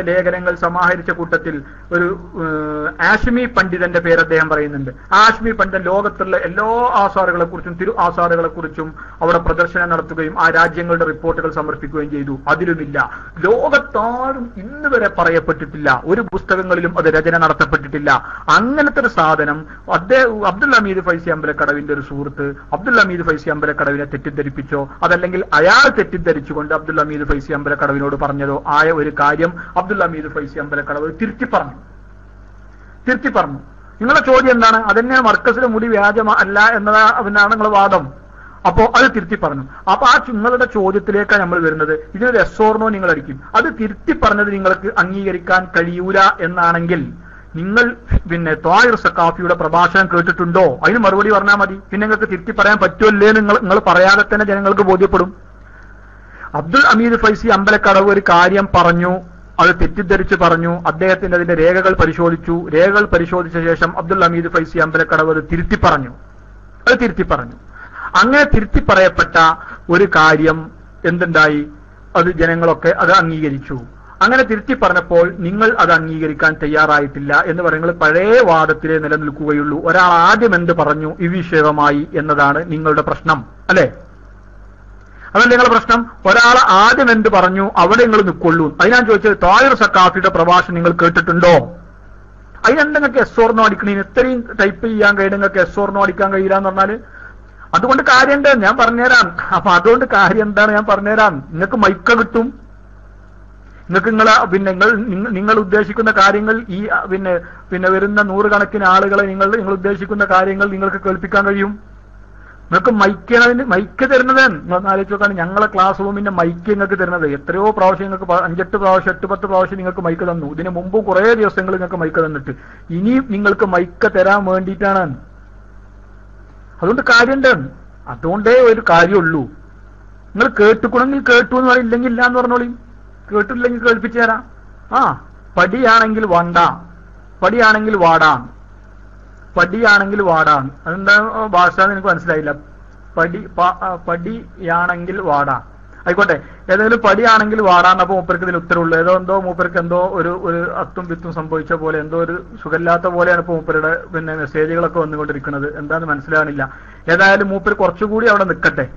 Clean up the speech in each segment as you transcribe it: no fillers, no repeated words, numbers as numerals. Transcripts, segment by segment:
ലേഖനങ്ങൾ സമാഹരിച്ച കൂട്ടത്തിൽ ഒരു ആഷ്മി പണ്ഡിതന്റെ പേര് അദ്ദേഹം പറയുന്നുണ്ട്. ആഷ്മി പണ്ഡിതൻ ലോകത്തുള്ള എല്ലാ ആസാറുകളെ കുറിച്ചും തിരു ആസാറുകളെ കുറിച്ചും അവിടെ പ്രദർശനം നടത്തുകയും ആ രാജ്യങ്ങളുടെ റിപ്പോർട്ടുകൾ സമർപ്പിക്കുകയും ചെയ്തു. അതിലുമില്ല, ലോകത്താരും ഇന്ന് വരെ പറയപ്പെട്ടിട്ടില്ല, ഒരു പുസ്തകങ്ങളിലും അത് രചന നടത്തപ്പെട്ടിട്ടില്ല. അങ്ങനത്തെ ഒരു സാധനം അബ്ദുൽ ഹമീദ് ഫൈസി അമ്പലക്കടവിന്റെ ഒരു സുഹൃത്ത് അബ്ദുൽ ഹമീദ് ഫൈസി അമ്പലക്കടവിനെ തെറ്റിദ്ധരിപ്പിച്ചോ, അതല്ലെങ്കിൽ അയാൾ തെറ്റിദ്ധരിച്ചുകൊണ്ട് അബ്ദുൽ ഹമീദ് ഫൈസി അമ്പലക്കടവിനോട് പറഞ്ഞതോ ആയ ഒരു കാര്യം അബ്ദുൽ ഹമീദ് ഫൈസി അമ്പലക്കടവ് തിരുത്തി പറഞ്ഞു. നിങ്ങളുടെ ചോദ്യം എന്താണ്? അതെന്നെയാണ് മർക്കസിലെ മുടി വ്യാജമ അല്ല എന്നതാണ് നിങ്ങളുടെ വാദം. അപ്പോ അത് തിരുത്തി പറഞ്ഞു. അപ്പൊ ആ നിങ്ങളുടെ ചോദ്യത്തിലേക്കാണ് നമ്മൾ വരുന്നത്. ഇതിനൊരു എസ്സോർണോ നിങ്ങൾ അടിക്കും. അത് തിരുത്തി പറഞ്ഞത് നിങ്ങൾക്ക് അംഗീകരിക്കാൻ കഴിയൂല എന്നാണെങ്കിൽ നിങ്ങൾ ത്വാഹിർ സഖാഫിയുടെ പ്രഭാഷണം കേട്ടിട്ടുണ്ടോ? അതിന് മറുപടി പറഞ്ഞാൽ മതി. പിന്നെ നിങ്ങൾക്ക് തിരുത്തി പറയാൻ പറ്റുമല്ലേ നിങ്ങൾ പറയാതെ തന്നെ ജനങ്ങൾക്ക് ബോധ്യപ്പെടും. അബ്ദുൽ ഹമീദ് ഫൈസി അമ്പലക്കടവ് ഒരു കാര്യം പറഞ്ഞു, അത് തെറ്റിദ്ധരിച്ച് പറഞ്ഞു. അദ്ദേഹത്തിന്റെ അതിന്റെ രേഖകൾ പരിശോധിച്ചു. രേഖകൾ പരിശോധിച്ച ശേഷം അബ്ദുൽ ഹമീദ് ഫൈസി അമ്പലക്കടവ് അത് തിരുത്തി പറഞ്ഞു. അങ്ങനെ തിരുത്തി പറയപ്പെട്ട ഒരു കാര്യം എന്തുണ്ടായി? അത് ജനങ്ങളൊക്കെ അത് അംഗീകരിച്ചു. അങ്ങനെ തിരുത്തി പറഞ്ഞപ്പോൾ നിങ്ങൾ അത് അംഗീകരിക്കാൻ തയ്യാറായിട്ടില്ല എന്ന് പറയുന്നത് പഴയ വാദത്തിലേ നിലനിൽക്കുകയുള്ളൂ. ഒരാൾ ആദ്യം എന്ത് പറഞ്ഞു ഈ വിഷയമായി എന്നതാണ് നിങ്ങളുടെ പ്രശ്നം, അല്ലെ? അതല്ല നിങ്ങളുടെ പ്രശ്നം. ഒരാൾ ആദ്യം എന്ത് പറഞ്ഞു അവിടെ നിങ്ങൾ നിൽക്കൊള്ളൂ. അത് ഞാൻ ചോദിച്ചത് ത്വാഹിർ സഖാഫിയുടെ പ്രഭാഷണം നിങ്ങൾ കേട്ടിട്ടുണ്ടോ? അതിനെന്താ നിങ്ങൾക്ക് എസ്സോർണോ അടിക്കണേ? ഇത്രയും ടൈപ്പ് ചെയ്യാൻ കഴിയും, നിങ്ങൾക്ക് എസ്സോർണോ അടിക്കാൻ കഴിയില്ല എന്ന് പറഞ്ഞാല് അതുകൊണ്ട് കാര്യം എന്താ ഞാൻ പറഞ്ഞുതരാം. അപ്പൊ അതുകൊണ്ട് കാര്യം എന്താണ് ഞാൻ പറഞ്ഞുതരാം. നിങ്ങൾക്ക് മൈക്ക കിട്ടും. നിങ്ങൾക്ക് നിങ്ങൾ ഉദ്ദേശിക്കുന്ന കാര്യങ്ങൾ ഈ വരുന്ന നൂറുകണക്കിന് ആളുകളെ നിങ്ങൾ ഉദ്ദേശിക്കുന്ന കാര്യങ്ങൾ നിങ്ങൾക്ക് കേൾപ്പിക്കാൻ കഴിയും. നിങ്ങൾക്ക് മൈക്ക് തരുന്നത് നിങ്ങൾ ആലോചിച്ച് നോക്കാണ്. ഞങ്ങളെ ക്ലാസ് റൂമിന്റെ മൈക്ക് നിങ്ങൾക്ക് തരുന്നത് എത്രയോ പ്രാവശ്യം നിങ്ങൾക്ക് 5-8 പ്രാവശ്യം 8-10 പ്രാവശ്യം നിങ്ങൾക്ക് മൈക്ക് തന്നു. ഇതിന് മുമ്പും കുറെ ദിവസങ്ങൾ നിങ്ങൾക്ക് മൈക്ക് തന്നിട്ട് ഇനിയും നിങ്ങൾക്ക് മൈക്ക് തരാൻ വേണ്ടിയിട്ടാണ്. അതുകൊണ്ട് കാര്യമുണ്ട്. അതുകൊണ്ടേ ഒരു കാര്യമുള്ളൂ. നിങ്ങൾ കേട്ടുക്കുണെങ്കിൽ കേട്ടു എന്ന് പറയില്ലെങ്കിൽ ഇല്ല എന്ന് പറഞ്ഞോളി. കേട്ടില്ലെങ്കിൽ കേൾപ്പിച്ചു തരാം. പടിയാണെങ്കിൽ വാടാൻ അതെന്താ ഭാഷ എനിക്ക് മനസ്സിലായില്ല. പടിയാണെങ്കിൽ വാടാ ആയിക്കോട്ടെ. ഏതെങ്കിലും പടിയാണെങ്കിൽ വാടാന്നപ്പോ മൂപ്പർക്ക് ഇതിൽ ഉത്തരവുള്ളൂ. എന്തോ മൂപ്പർക്ക് ഒരു അത്തും വിത്തും സംഭവിച്ച പോലെ എന്തോ ഒരു സുഖമില്ലാത്ത പോലെയാണ് ഇപ്പൊ മൂപ്പരുടെ മെസ്സേജുകളൊക്കെ വന്നുകൊണ്ടിരിക്കുന്നത്. എന്താന്ന് മനസ്സിലാകണില്ല. ഏതായാലും മൂപ്പര് കുറച്ചുകൂടി അവിടെ നിൽക്കട്ടെ,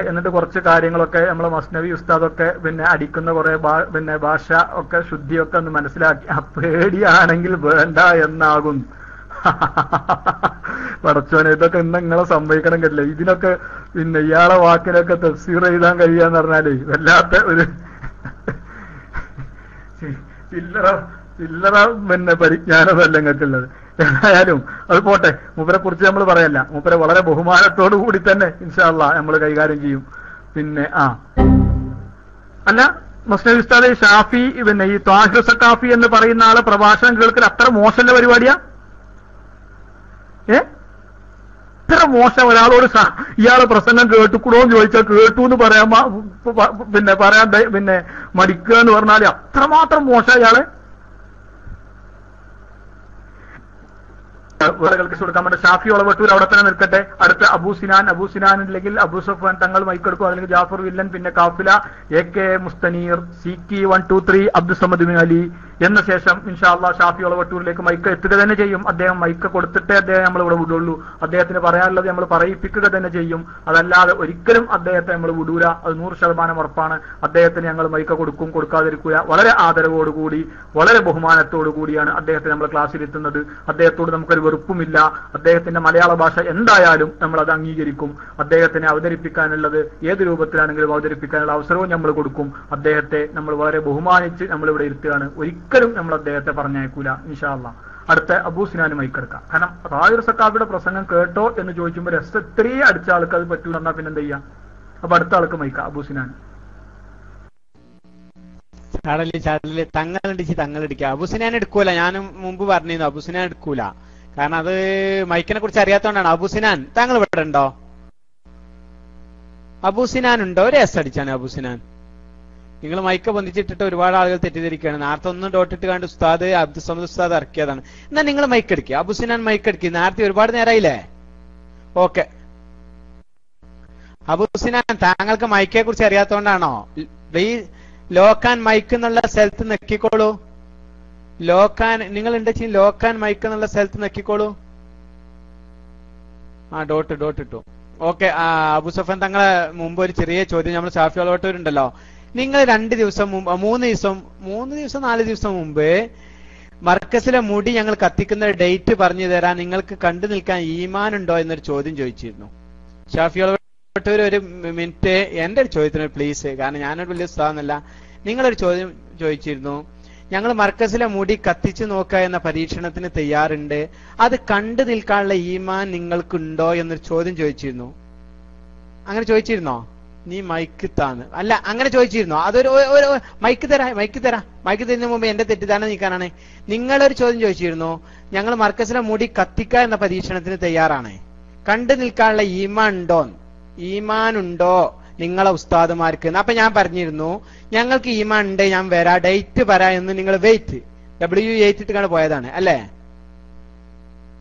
എന്നിട്ട് കുറച്ച് കാര്യങ്ങളൊക്കെ നമ്മളെ മസ്നവി ഉസ്താദൊക്കെ അടിക്കുന്ന കുറെ ഭാഷ ഒക്കെ ശുദ്ധിയൊക്കെ ഒന്ന് മനസ്സിലാക്കി പേടിയാണെങ്കിൽ വേണ്ട എന്നാകും. പടച്ചോനെ, ഇതൊക്കെ നിങ്ങളെ സംഭവിക്കണം കഴിയില്ല. ഇതിനൊക്കെ ഇയാളെ വാക്കിനൊക്കെ തഫ്സീർ എഴുതാൻ കഴിയാന്ന് പറഞ്ഞാലേ വല്ലാത്ത ഒരു ചില്ലറ പരിജ്ഞാനമല്ല നിങ്ങൾക്കുള്ളത്. ഏതായാലും അത് പോട്ടെ. മൂപ്പരെ കുറിച്ച് നമ്മൾ പറയല്ല. മൂപ്പരെ വളരെ ബഹുമാനത്തോടു കൂടി തന്നെ ഇൻഷാ അല്ലാഹ് നമ്മൾ കൈകാര്യം ചെയ്യും. അല്ല മുസ്ലിം ഉസ്താദ് ഷാഫി ഈ ത്വാഹിർ സഖാഫി എന്ന് പറയുന്ന ആളെ പ്രഭാഷണം കേൾക്കൽ അത്ര മോശമുള്ള പരിപാടിയാ? ഇത്ര മോശം ഒരാളോട് ഇയാളെ പ്രസംഗം കേട്ടുകൂടോ എന്ന് ചോദിച്ചാൽ കേട്ടു എന്ന് പറയാൻ മടിക്കുക എന്ന് പറഞ്ഞാല് അത്രമാത്രം മോശം ഇയാളെ കൊടുക്കാൻ പറ്റും. ഷാഫി ഒളവട്ടൂർ അവിടെ തന്നെ നിൽക്കട്ടെ. അടുത്ത അബൂ സിനാൻ ഇല്ലെങ്കിൽ അബൂ സഫ്വാൻ തങ്ങൾ മൈക്കെടുക്കും. അല്ലെങ്കിൽ ജാഫർ വില്ലൻ, പിന്നെ കാഫില, AK മുസ്തനീർ, CK 123 Abdussamad bin Ali എന്ന ശേഷം ഇൻഷാ അല്ലാഹ് ഷാഫി ഒളവട്ടൂരിലേക്ക് മൈക്ക് എത്തുക തന്നെ ചെയ്യും. അദ്ദേഹം മൈക്ക് കൊടുത്തിട്ടേ അദ്ദേഹം നമ്മൾ ഇവിടെ വിടുള്ളൂ. അദ്ദേഹത്തിന് പറയാനുള്ളത് നമ്മൾ പറയിപ്പിക്കുക തന്നെ ചെയ്യും. അതല്ലാതെ ഒരിക്കലും അദ്ദേഹത്തെ നമ്മൾ വിടൂല. അത് 100% ഉറപ്പാണ്. അദ്ദേഹത്തിന് ഞങ്ങൾ മൈക്ക് കൊടുക്കാതിരിക്കുക. വളരെ ആദരവോടുകൂടി വളരെ ബഹുമാനത്തോടു കൂടിയാണ് അദ്ദേഹത്തെ നമ്മൾ ക്ലാസ്സിൽ എത്തുന്നത്. അദ്ദേഹത്തോട് നമുക്കൊരു വെറുപ്പുമില്ല. അദ്ദേഹത്തിന്റെ മലയാള ഭാഷ എന്തായാലും നമ്മൾ അത് അംഗീകരിക്കും. അദ്ദേഹത്തിനെ അവതരിപ്പിക്കാനുള്ളത് ഏത് രൂപത്തിലാണെങ്കിലും അവതരിപ്പിക്കാനുള്ള അവസരവും നമ്മൾ കൊടുക്കും. അദ്ദേഹത്തെ നമ്മൾ വളരെ ബഹുമാനിച്ച് നമ്മൾ ഇവിടെ ഇരുത്തുകയാണ്. ഒരിക്കലും നമ്മൾ അദ്ദേഹത്തെ പറഞ്ഞയക്കൂല ഇൻഷാ അല്ലാഹ്. അടുത്ത അബൂ സിനാന് മൈക്കെടുക്കാം. കാരണം ത്വാഹിർ സഖാഫിയുടെ പ്രസംഗം കേട്ടോ എന്ന് ചോദിക്കുമ്പോൾ ഇത്രയും അടിച്ച ആൾക്ക് അത് പറ്റൂല എന്നാ പിന്നെന്താ ചെയ്യാം? അപ്പൊ അടുത്ത ആൾക്ക് മൈക്ക അബൂ സിനാൻ. ചാടല് തങ്ങളടിക്കുക. അബൂസിനാൻ എടുക്കൂല. ഞാൻ മുമ്പ് പറഞ്ഞിരുന്നു അബൂസിനാൻ എടുക്കൂല. കാരണം അത് മൈക്കിനെ കുറിച്ച് അറിയാത്തോണ്ടാണ്. അബൂസിനാൻ താങ്കൾ ഇവിടെ ഉണ്ടോ? അബൂസിനാൻ ഉണ്ടോ? ഒരു എസ് അടിച്ചാണ് അബൂസിനാൻ. നിങ്ങൾ മൈക്ക് പൊന്തിച്ചിട്ടിട്ട് ഒരുപാട് ആളുകൾ തെറ്റിദ്ധരിക്കുകയാണ്. നേരത്തെ ഒന്ന് ഡോട്ടിട്ട് കണ്ട് ഉസ്താദ് അബ്ദുസമദ് ഉസ്താദ് ഇറക്കിയതാണ്. എന്നാ നിങ്ങൾ മൈക്ക് അടിക്കുക. അബൂസിനാൻ മൈക്ക് അടിക്കുക. നേരത്തെ ഒരുപാട് നേരമായില്ലേ? ഓക്കെ. അബൂസിനാൻ താങ്കൾക്ക് മൈക്കിനെ കുറിച്ച് അറിയാത്തോണ്ടാണോ? പ്ലീസ് ലോക്ക് ആൻഡ് മൈക്ക് എന്നുള്ള സ്ഥലത്ത് നെക്കിക്കോളൂ. നിങ്ങൾ എന്താ ചെയ്യും? ലോക്ക് ആൻഡ് മൈക്ക് എന്നുള്ള സ്ഥലത്ത് നെക്കിക്കോളൂ. ഡോട്ട് ഇട്ടു. ഓക്കെ. അബുസഫൻ തങ്ങളെ മുമ്പ് ഒരു ചെറിയ ചോദ്യം നമ്മൾ ഷാഫി അളവട്ടൂരുണ്ടല്ലോ, നിങ്ങൾ 2 ദിവസം മുമ്പ് 3 ദിവസം 4 ദിവസം മുമ്പ് മർക്കസിലെ മുടി ഞങ്ങൾ കത്തിക്കുന്ന ഡേറ്റ് പറഞ്ഞു തരാൻ നിങ്ങൾക്ക് കണ്ടു നിൽക്കാൻ ഈമാൻ ഉണ്ടോ എന്നൊരു ചോദ്യം ചോദിച്ചിരുന്നു. ഷാഫി അളവട്ടൂർ ഒരു മിനിറ്റ് എന്റെ ഒരു ചോദ്യത്തിന് പ്ലീസ്, കാരണം ഞാനൊരു വലിയ ഉസ്താദെന്നല്ല. നിങ്ങളൊരു ചോദ്യം ചോദിച്ചിരുന്നു, ഞങ്ങൾ മർക്കസിലെ മുടി കത്തിച്ചു നോക്കുക എന്ന പരീക്ഷണത്തിന് തയ്യാറുണ്ട്, അത് കണ്ടു നിൽക്കാനുള്ള ഈമാൻ നിങ്ങൾക്കുണ്ടോ എന്നൊരു ചോദ്യം ചോദിച്ചിരുന്നു. അങ്ങനെ ചോദിച്ചിരുന്നോ? നീ മൈക്ക് താന്ന് അല്ല, അങ്ങനെ ചോദിച്ചിരുന്നോ? അതൊരു മൈക്ക് തരുന്നതിന് മുമ്പ് എന്റെ തെറ്റിദ്ധാരണ നീക്കാനാണ്. നിങ്ങളൊരു ചോദ്യം ചോദിച്ചിരുന്നു, ഞങ്ങൾ മർക്കസിലെ മുടി കത്തിക്കുക എന്ന പരീക്ഷണത്തിന് തയ്യാറാണ്, കണ്ടു നിൽക്കാനുള്ള ഈമാൻ ഉണ്ടോ നിങ്ങളെ ഉസ്താദുമാർക്ക്? അപ്പൊ ഞാൻ പറഞ്ഞിരുന്നു ഞങ്ങൾക്ക് ഈമാൻ ഉണ്ട്, ഞാൻ വരാ, ഡേറ്റ് പറയാ എന്ന്. നിങ്ങൾ വെയിറ്റ് W8 ഇട്ടാണ് പോയതാണ് അല്ലേ?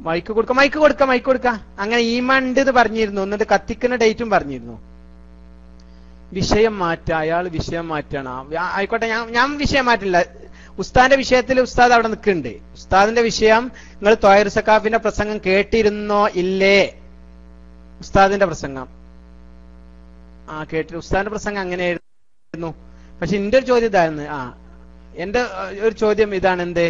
മൈക്ക് കൊടുക്ക. അങ്ങനെ ഈമാൻ ഉണ്ട് എന്ന് പറഞ്ഞിരുന്നു. എന്നിട്ട് കത്തിക്കുന്ന ഡേറ്റും പറഞ്ഞിരുന്നു. വിഷയം അയാൾ വിഷയം മാറ്റണം. ആയിക്കോട്ടെ, ഞാൻ വിഷയം മാറ്റില്ല. ഉസ്താദിന്റെ വിഷയത്തിൽ ഉസ്താദ് അവിടെ നിൽക്കുന്നുണ്ട്. ഉസ്താദിന്റെ വിഷയം നിങ്ങൾ ത്വാഹിർ സഖാഫിന്റെ പ്രസംഗം കേട്ടിരുന്നോ ഇല്ലേ? ഉസ്താദിന്റെ പ്രസംഗം കേട്ടിട്ട് ഉസ്താദിന്റെ പ്രസംഗം അങ്ങനെയായിരുന്നു. പക്ഷെ എന്റെ ഒരു ചോദ്യം ഇതായിരുന്നു. എന്റെ ഒരു ചോദ്യം ഇതാണ്, എന്ത്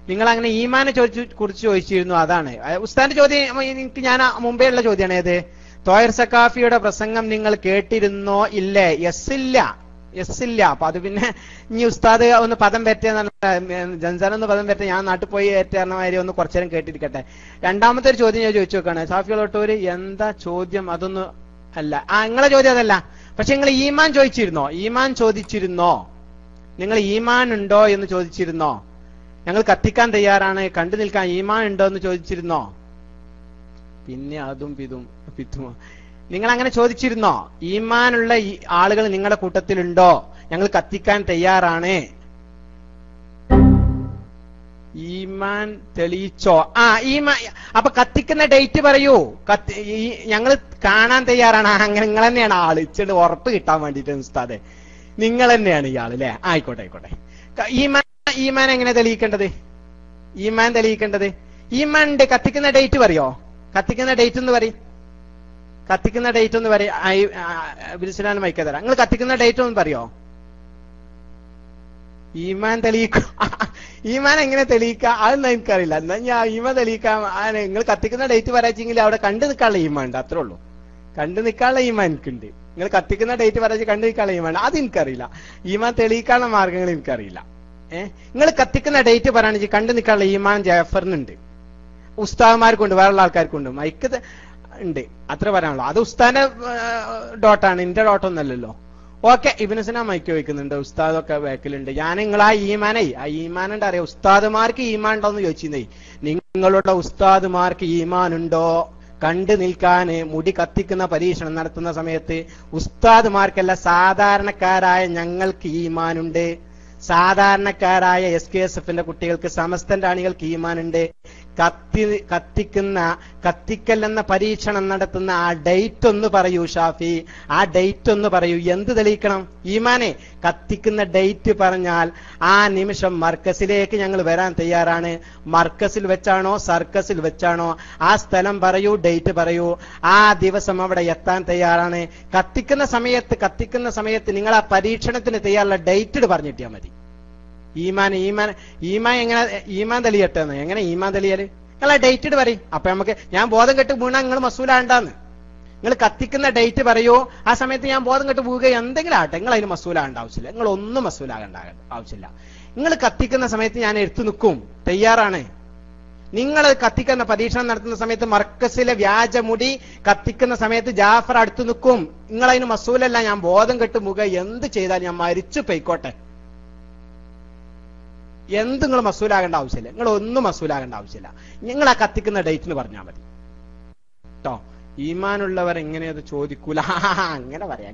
നിങ്ങൾ അങ്ങനെ ഈമാനെ കുറിച്ച് ചോദിച്ചിരുന്നു. അതാണ് ഉസ്താദിന്റെ ചോദ്യം. എനിക്ക് ഞാൻ മുമ്പേ ഉള്ള ചോദ്യമാണ് ഏത്? ത്വാഹിർ സഖാഫിയുടെ പ്രസംഗം നിങ്ങൾ കേട്ടിരുന്നോ ഇല്ലേ? യെസ് ഇല്ല. അപ്പൊ അത് പിന്നെ ഇനി ഉസ്താദ് ഒന്ന് പദം പറ്റിയെന്നാണ്, ജൻസാനൊന്ന് പദം പറ്റ, ഞാൻ നാട്ടിൽ പോയി ഏറ്റമാതിരി ഒന്ന് കുറച്ചേരം കേട്ടിരിക്കട്ടെ. രണ്ടാമത്തെ ഒരു ചോദ്യം ഞാൻ ചോദിച്ചു നോക്കാണ്. ഷാഫി അളവട്ടൂര് എന്താ ചോദ്യം? അതൊന്നും അല്ല, നിങ്ങളെ ചോദ്യം അതല്ല. പക്ഷെ നിങ്ങൾ ഈമാൻ ചോദിച്ചിരുന്നോ? നിങ്ങൾ ഈമാൻ ഉണ്ടോ എന്ന് ചോദിച്ചിരുന്നോ? ഞങ്ങൾ കത്തിക്കാൻ തയ്യാറാണ്, കണ്ടു നിൽക്കാൻ ഈമാൻ ഉണ്ടോ എന്ന് ചോദിച്ചിരുന്നോ? പിന്നെ അതും പിതും നിങ്ങൾ അങ്ങനെ ചോദിച്ചിരുന്നോ? ഈമാനുള്ള ആളുകൾ നിങ്ങളുടെ കൂട്ടത്തിലുണ്ടോ? ഞങ്ങൾ കത്തിക്കാൻ തയ്യാറാണ്. ഈമാൻ തെളിയിച്ചോ? ഈമാൻ. അപ്പൊ കത്തിക്കുന്ന ഡേറ്റ് പറയൂ. ഞങ്ങൾ കാണാൻ തയ്യാറാണ്. അങ്ങനെ നിങ്ങൾ തന്നെയാണ് ആള്. ഇച്ചിട്ട് ഉറപ്പ് കിട്ടാൻ വേണ്ടിട്ട് ഉസ്താദെ, നിങ്ങൾ തന്നെയാണ് ഇയാള് അല്ലെ? ആയിക്കോട്ടെ. ഈമാൻ എങ്ങനെ തെളിയിക്കേണ്ടത്? ഈമാന്റെ കത്തിക്കുന്ന ഡേറ്റ് പറയോ? കത്തിക്കുന്ന ഡേറ്റ് ഒന്ന് പറയും. ബിരിസ്ലാൻ മൈക്ക തരാം. നിങ്ങൾ കത്തിക്കുന്ന ഡേറ്റ് ഒന്ന് പറയോ? ഈമാൻ തെളിയിക്കും. ഈമാൻ എങ്ങനെ തെളിയിക്കാം? അതൊന്നും എനിക്കറിയില്ല. എന്നാ ഞാൻ ഈമാൻ തെളിയിക്കാം. നിങ്ങൾ കത്തിക്കുന്ന ഡേറ്റ് പറയാച്ചെങ്കിൽ അവിടെ കണ്ടു നിൽക്കാനുള്ള ഈമാൻ ഉണ്ട്, അത്രേ ഉള്ളൂ. കണ്ടു നിൽക്കാനുള്ള ഈമാൻ എനിക്കുണ്ട്. നിങ്ങൾ കത്തിക്കുന്ന ഡേറ്റ് പറയാച്ച് കണ്ടു നിൽക്കാനുള്ള ഈമാൻ അത് എനിക്കറിയില്ല. ഈമാൻ തെളിയിക്കാനുള്ള മാർഗങ്ങൾ എനിക്കറിയില്ല. നിങ്ങൾ കത്തിക്കുന്ന ഡേറ്റ് പറയുകയാണെങ്കിൽ കണ്ടു നിൽക്കാനുള്ള ഈമാൻ ജാഫറിനുണ്ട്, ഉസ്താദന്മാർക്കുണ്ട്, വേറെയുള്ള ആൾക്കാർക്കുണ്ട്. മൈക്ക് ഉണ്ട്, അത്ര പറയാനുള്ളൂ. അത് ഉസ്താദിന്റെ ഡോട്ടാണ്, എന്റെ ഡോട്ടൊന്നല്ലല്ലോ. ഓക്കെ. ഇബ്നുസിന മൈക്ക് വയ്ക്കുന്നുണ്ട്, ഉസ്താദൊക്കെ ബാക്കിലുണ്ട്. ഞാൻ നിങ്ങൾ ആ ഈമാനുണ്ട് അറിയാം. ഉസ്താദുമാർക്ക് ഈമാൻ ഉണ്ടോ എന്ന് ചോദിച്ചിരുന്നേ. നിങ്ങളുടെ ഉസ്താദുമാർക്ക് ഈമാൻ ഉണ്ടോ? കണ്ടു നിൽക്കാന് മുടി കത്തിക്കുന്ന പരീക്ഷണം നടത്തുന്ന സമയത്ത് ഉസ്താദുമാർക്കല്ല, സാധാരണക്കാരായ ഞങ്ങൾക്ക് ഈമാനുണ്ട്. സാധാരണക്കാരായ SKSFന്റെ കുട്ടികൾക്ക്, സമസ്തന്റെ അണികൾക്ക് ഈമാനുണ്ട്. കത്തിക്കൽ എന്ന പരീക്ഷണം നടത്തുന്ന ആ ഡേറ്റ് ഒന്ന് പറയൂ ഷാഫി. ആ ഡേറ്റ് ഒന്ന് പറയൂ. എന്ത് തെളിയിക്കണം? ഈമാനെ കത്തിക്കുന്ന ഡേറ്റ് പറഞ്ഞാൽ ആ നിമിഷം മർക്കസിലേക്ക് ഞങ്ങൾ വരാൻ തയ്യാറാണ്. മർക്കസിൽ വെച്ചാണോ സർക്കസിൽ വെച്ചാണോ? ആ സ്ഥലം പറയൂ, ഡേറ്റ് പറയൂ. ആ ദിവസം അവിടെ എത്താൻ തയ്യാറാണ്. കത്തിക്കുന്ന സമയത്ത് നിങ്ങൾ ആ പരീക്ഷണത്തിന് തയ്യാറുള്ള ഡേറ്റ് പറഞ്ഞിട്ടിയാൽ മതി. ഈമാൻ എങ്ങനെ ഈമാൻ തെളിയട്ടെ? എങ്ങനെ ഈമാൻ തെളിയല്? നിങ്ങൾ ആ ഡേറ്റ് പറയും. അപ്പൊ നമുക്ക് ഞാൻ ബോധം കെട്ട് വീണാ നിങ്ങൾ മസൂലാണ്ടാന്ന്. നിങ്ങൾ കത്തിക്കുന്ന ഡേറ്റ് പറയൂ. ആ സമയത്ത് ഞാൻ ബോധം കെട്ട് പോവുക എന്തെങ്കിലും ആട്ടെ, നിങ്ങൾ അതിന് മസൂലാകേണ്ട ആവശ്യമില്ല. നിങ്ങൾ ഒന്നും മസൂലാകേണ്ട ആവശ്യമില്ല. നിങ്ങൾ കത്തിക്കുന്ന സമയത്ത് ഞാൻ എടുത്തു നിൽക്കും, തയ്യാറാണ്. നിങ്ങൾ കത്തിക്കുന്ന പരീക്ഷണം നടത്തുന്ന സമയത്ത് മർക്കസിലെ വ്യാജമുടി കത്തിക്കുന്ന സമയത്ത് ജാഫർ അടുത്ത് നിൽക്കും. നിങ്ങൾ അതിന് മസൂലല്ല. ഞാൻ ബോധം കെട്ട് മുഖ എന്ത് ചെയ്താൽ ഞാൻ മരിച്ചു പൊയ്ക്കോട്ടെ. എന്ത് നിങ്ങൾ മസൂലാകേണ്ട ആവശ്യമില്ല. നിങ്ങൾ ഒന്നും മസൂലാകേണ്ട ആവശ്യമില്ല. നിങ്ങൾ ആ കത്തിക്കുന്ന ഡേറ്റിന് പറഞ്ഞാൽ മതി കേട്ടോ. ഈമാനുള്ളവർ എങ്ങനെയത് ചോദിക്കൂല. അങ്ങനെ പറയാം.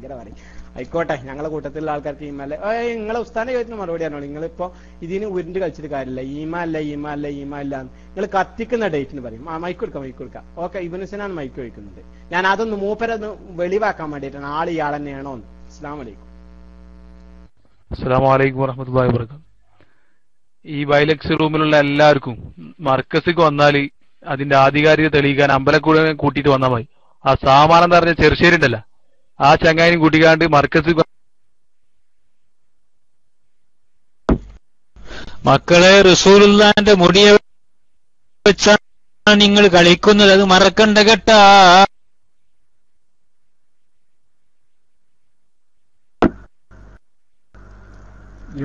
ആയിക്കോട്ടെ. ഞങ്ങളെ കൂട്ടത്തിലുള്ള ആൾക്കാർക്ക് ഈമാല്ലേ നിങ്ങളെ ഉസ്താദിന്റെ ചോദ്യത്തിന് മറുപടി ആണോ? നിങ്ങളിപ്പോ ഇതിന് ഉരുണ്ട് കളിച്ചിട്ട് കാര്യമില്ല. ഈമാല്ല. നിങ്ങൾ കത്തിക്കുന്ന ഡേറ്റിന് പറയും. മൈക്ക് കൊടുക്കാം. ഓക്കെ. ഇബ്നുസിനാണ് മൈക്ക് വയ്ക്കുന്നുണ്ട്. ഞാൻ അതൊന്ന് മൂപ്പരൊന്ന് വെളിവാക്കാൻ വേണ്ടിയിട്ടാണ്. ആൾ ഇയാൾ തന്നെയാണോ? അസ്സലാമു അലൈക്കും. അസ്സലാമു അലൈക്കും വറഹ്മത്തുള്ളാഹി വബറകാതുഹു. ഈ ബൈലക്സ് റൂമിലുള്ള എല്ലാവർക്കും മർക്കസിക്ക് വന്നാൽ അതിന്റെ ആധികാരികത തെളിയിക്കാൻ അമ്പലക്കൂടെ കൂട്ടിയിട്ട് വന്നാൽ മതി. ആ സാമാനം എന്ന് പറഞ്ഞ ചെറുശ്ശേരി ഉണ്ടല്ലോ, ആ ചങ്ങായിനും കൂട്ടിക്കാണ്ട് മർക്കസിക്ക്. മക്കളെ, റസൂലുള്ളാന്റെ മുടിയെ വെച്ചാണ് നിങ്ങൾ കളിക്കുന്നത്, അത് മറക്കണ്ട കേട്ടാ.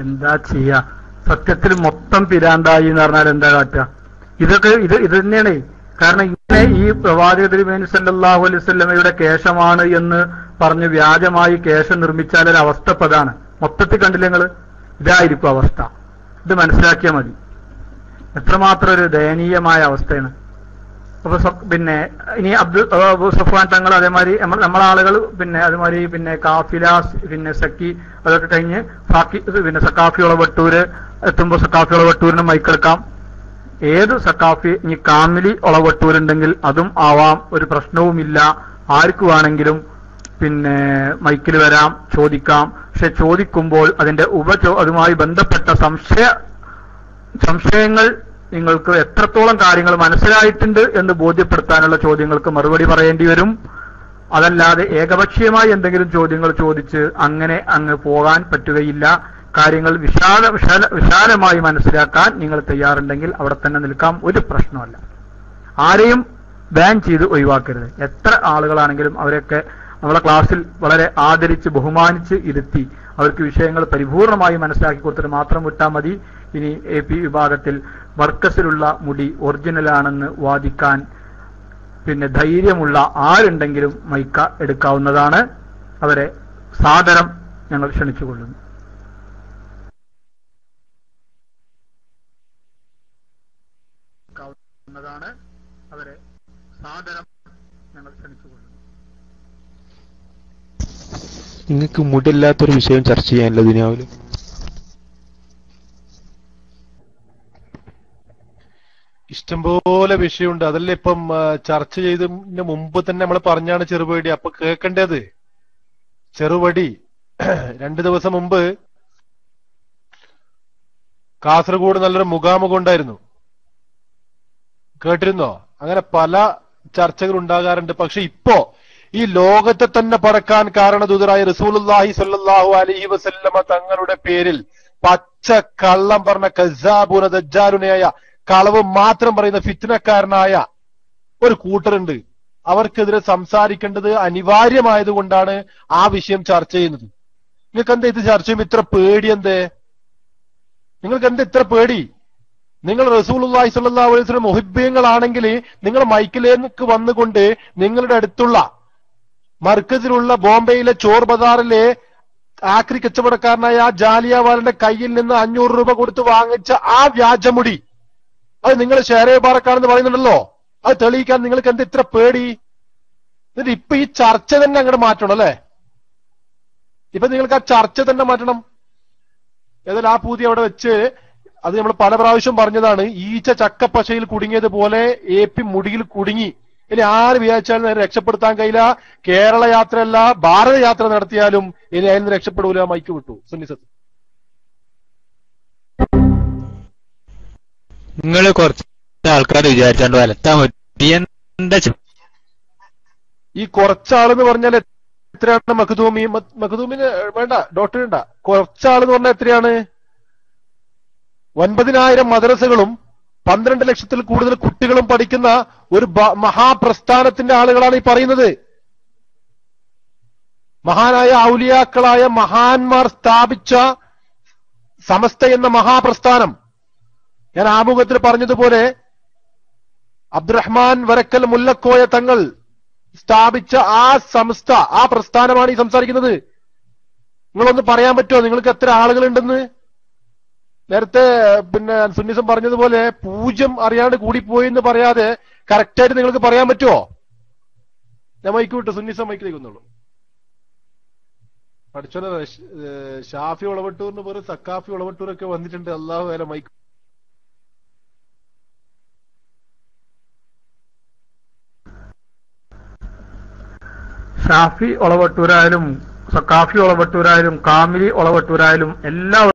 എന്താ ചെയ്യാ, സത്യത്തിൽ മൊത്തം പിരാന്തായി എന്ന് പറഞ്ഞാൽ എന്താ കാട്ടുക? ഇത് തന്നെയാണ്. കാരണം ഇങ്ങനെ ഈ പ്രവാചക തിരുമേനി സല്ലല്ലാഹു അലൈഹി വസല്ലമയുടെ കേശമാണ് എന്ന് പറഞ്ഞ് വ്യാജമായി കേശം നിർമ്മിച്ചാൽ ഒരു അവസ്ഥ പതാണ്. മൊത്തത്തിൽ കണ്ടില്ല നിങ്ങള്? ഇതായിരിക്കും അവസ്ഥ. ഇത് മനസ്സിലാക്കിയാൽ മതി. എത്രമാത്രം ഒരു ദയനീയമായ അവസ്ഥയാണ്. അപ്പൊ പിന്നെ ഇനി അബ്ദുൽ സഫ്വാൻ തങ്ങൾ അതേമാതിരി നമ്മളാളുകൾ പിന്നെ അതുമാതിരി പിന്നെ കാഫിലാസ് പിന്നെ സക്കി അതൊക്കെ കഴിഞ്ഞ് പിന്നെ സക്കാഫിയുള്ള വട്ടൂര് എത്തുമ്പോ സക്കാഫിയുള്ള വട്ടൂരിന് മൈക്കെടുക്കാം. ഏത് സക്കാഫി ഇനി കാമിലി ഒളവട്ടൂരുണ്ടെങ്കിൽ അതും ആവാം, ഒരു പ്രശ്നവുമില്ല. ആർക്ക് വേണമെങ്കിലും പിന്നെ മൈക്കിൽ വരാം, ചോദിക്കാം. പക്ഷെ ചോദിക്കുമ്പോൾ അതിന്റെ അതുമായി ബന്ധപ്പെട്ട സംശയങ്ങൾ നിങ്ങൾക്ക് എത്രത്തോളം കാര്യങ്ങൾ മനസ്സിലായിട്ടുണ്ട് എന്ന് ബോധ്യപ്പെടുത്താനുള്ള ചോദ്യങ്ങൾക്ക് മറുപടി പറയേണ്ടി വരും. അതല്ലാതെ ഏകപക്ഷീയമായി എന്തെങ്കിലും ചോദ്യങ്ങൾ ചോദിച്ച് അങ്ങനെ അങ്ങ് പോകാൻ പറ്റുകയില്ല. കാര്യങ്ങൾ വിശാലമായി മനസ്സിലാക്കാൻ നിങ്ങൾ തയ്യാറുണ്ടെങ്കിൽ അവിടെ തന്നെ നിൽക്കാം, ഒരു പ്രശ്നമല്ല. ആരെയും ബാൻ ചെയ്ത് ഒഴിവാക്കരുത്. എത്ര ആളുകളാണെങ്കിലും അവരൊക്കെ നമ്മളെ ക്ലാസ്സിൽ വളരെ ആദരിച്ച് ബഹുമാനിച്ച് ഇരുത്തി അവർക്ക് വിഷയങ്ങൾ പരിപൂർണമായി മനസ്സിലാക്കി കൊടുത്തിട്ട് മാത്രം വിട്ടാൽ മതി. ഇനി AP വിഭാഗത്തിൽ മർക്കസിലുള്ള മുടി ഒറിജിനലാണെന്ന് വാദിക്കാൻ പിന്നെ ധൈര്യമുള്ള ആരുണ്ടെങ്കിലും മൈക്ക എടുക്കാവുന്നതാണ്. അവരെ സാദരം ഞങ്ങൾ ക്ഷണിച്ചുകൊള്ളുന്നു. അവരെ സാദരം ഞങ്ങൾ ക്ഷണിച്ചുകൊള്ളുന്നു. നിങ്ങൾക്ക് മുടില്ലാത്തൊരു വിഷയം ചർച്ച ചെയ്യാനല്ലോ ദുനിയാവില്. ഇഷ്ടംപോലെ വിഷയമുണ്ട്. അതല്ലേ ഇപ്പം ചർച്ച ചെയ്തതിന് മുമ്പ് തന്നെ നമ്മൾ പറഞ്ഞാണ് ചെറുപടി. അപ്പൊ കേൾക്കേണ്ടത് ചെറുപടി 2 ദിവസം മുമ്പ് കാസർഗോഡ് നല്ലൊരു മുഖാമുഖം ഉണ്ടായിരുന്നു, കേട്ടിരുന്നോ? അങ്ങനെ പല ചർച്ചകൾ ഉണ്ടാകാറുണ്ട്. പക്ഷെ ഇപ്പോ ഈ ലോകത്തെ തന്നെ പറക്കാൻ കാരണദൂതരായ റസൂലുള്ളാഹി സ്വല്ലല്ലാഹു അലൈഹി വസല്ലമ തങ്ങളുടെ പേരിൽ പച്ച കള്ളം പറഞ്ഞ കസ്സാബൂന ദജ്ജാലുനയായ കളവ് മാത്രം പറയുന്ന ഫിത്നക്കാരനായ ഒരു കൂട്ടരുണ്ട്. അവർക്കെതിരെ സംസാരിക്കേണ്ടത് അനിവാര്യമായതുകൊണ്ടാണ് ആ വിഷയം ചർച്ച ചെയ്യുന്നത്. നിങ്ങൾക്ക് എന്താ ഇത് ചർച്ച ചെയ്യുമ്പോൾ ഇത്ര പേടി? നിങ്ങൾക്ക് എന്താ ഇത്ര പേടി? നിങ്ങൾ റസൂലുള്ളാഹി സ്വല്ലല്ലാഹു അലൈഹി വസല്ലം മുഹിബ്ബീങ്ങളാണെങ്കിൽ നിങ്ങൾ മൈക്കിലേക്ക് വന്നുകൊണ്ട് നിങ്ങളുടെ അടുത്തുള്ള മർക്കസിലുള്ള ബോംബെയിലെ ചോർ ബസാറിലെ ആക്രി കച്ചവടക്കാരനായ ആ ജാലിയവാലന്റെ കയ്യിൽ നിന്ന് 500 രൂപ കൊടുത്ത് വാങ്ങിച്ച ആ വ്യാജമുടി അത് നിങ്ങൾ ഷെയർബാറക്കാണെന്ന് പറയുന്നുണ്ടല്ലോ, അത് തെളിയിക്കാൻ നിങ്ങൾക്ക് എന്താ ഇത്ര പേടി? എന്നിട്ട് ഇപ്പൊ ഈ ചർച്ച തന്നെ അങ്ങോട്ട് മാറ്റണം അല്ലെ? ഇപ്പൊ നിങ്ങൾക്ക് ആ ചർച്ച തന്നെ മാറ്റണം. ഏതായാലും ആ പൂതി അവിടെ വെച്ച് അത് നമ്മൾ പല പ്രാവശ്യം പറഞ്ഞതാണ്. ഈച്ച ചക്കപ്പശയിൽ കുടുങ്ങിയതുപോലെ AP മുടിയിൽ കുടുങ്ങി. ഇനി ആര് വിചാരിച്ചാലും രക്ഷപ്പെടുത്താൻ കഴിയില്ല. കേരള യാത്രയല്ല ഭാരത യാത്ര നടത്തിയാലും ഇനി അതിൽ നിന്ന് രക്ഷപ്പെടൂല. മൈക്ക് വിട്ടു സുന്നിസത്ത്. നിങ്ങൾ കുറച്ച് ആൾക്കാർ വിചാരിച്ചാണ്ട് വലത്താൻ പറ്റി എന്താ? ഈ കുറച്ചാളെന്ന് പറഞ്ഞാൽ എത്രയാണ്? മഖദൂമിന് വേണ്ട, ഡോക്ടർ വേണ്ട. കുറച്ചാളെന്ന് പറഞ്ഞാൽ എത്രയാണ്? 9,000 മദ്രസകളും 12 ലക്ഷത്തിൽ കൂടുതൽ കുട്ടികളും പഠിക്കുന്ന ഒരു മഹാപ്രസ്ഥാനത്തിന്റെ ആളുകളാണ് ഈ പറയുന്നത്. മഹാനായ ഔലിയാക്കളായ മഹാന്മാർ സ്ഥാപിച്ച സമസ്ത എന്ന മഹാപ്രസ്ഥാനം. ഞാൻ ആമുഖത്തിൽ പറഞ്ഞതുപോലെ അബ്ദുറഹ്മാൻ വരക്കൽ മുല്ലക്കോയ തങ്ങൾ സ്ഥാപിച്ച ആ സംസ്ഥ, ആ പ്രസ്ഥാനമാണ് ഈ സംസാരിക്കുന്നത്. നിങ്ങളൊന്ന് പറയാൻ പറ്റുമോ നിങ്ങൾക്ക് എത്ര ആളുകളുണ്ടെന്ന്? നേരത്തെ പിന്നെ സുന്നിസം പറഞ്ഞതുപോലെ 0 അറിയാണ്ട് കൂടിപ്പോയി എന്ന് പറയാതെ കറക്റ്റായിട്ട് നിങ്ങൾക്ക് പറയാൻ പറ്റുമോ? ഞാൻ മൈക്ക് വിട്ടു, സുന്നിസം മൈക്കിലേക്ക് വന്നോളൂ. പഠിച്ചോനെ ഷാഫി ഉളവട്ടൂറിന് പോലെ സക്കാഫി ഉളവട്ടൂരൊക്കെ വന്നിട്ടുണ്ട്. അള്ളാഹു വേല മൈക്ക്. ഷാഫി ഒളവട്ടൂരായാലും സക്കാഫി ഒളവട്ടൂരായാലും കാമിലി ഒളവട്ടൂരായാലും എല്ലാ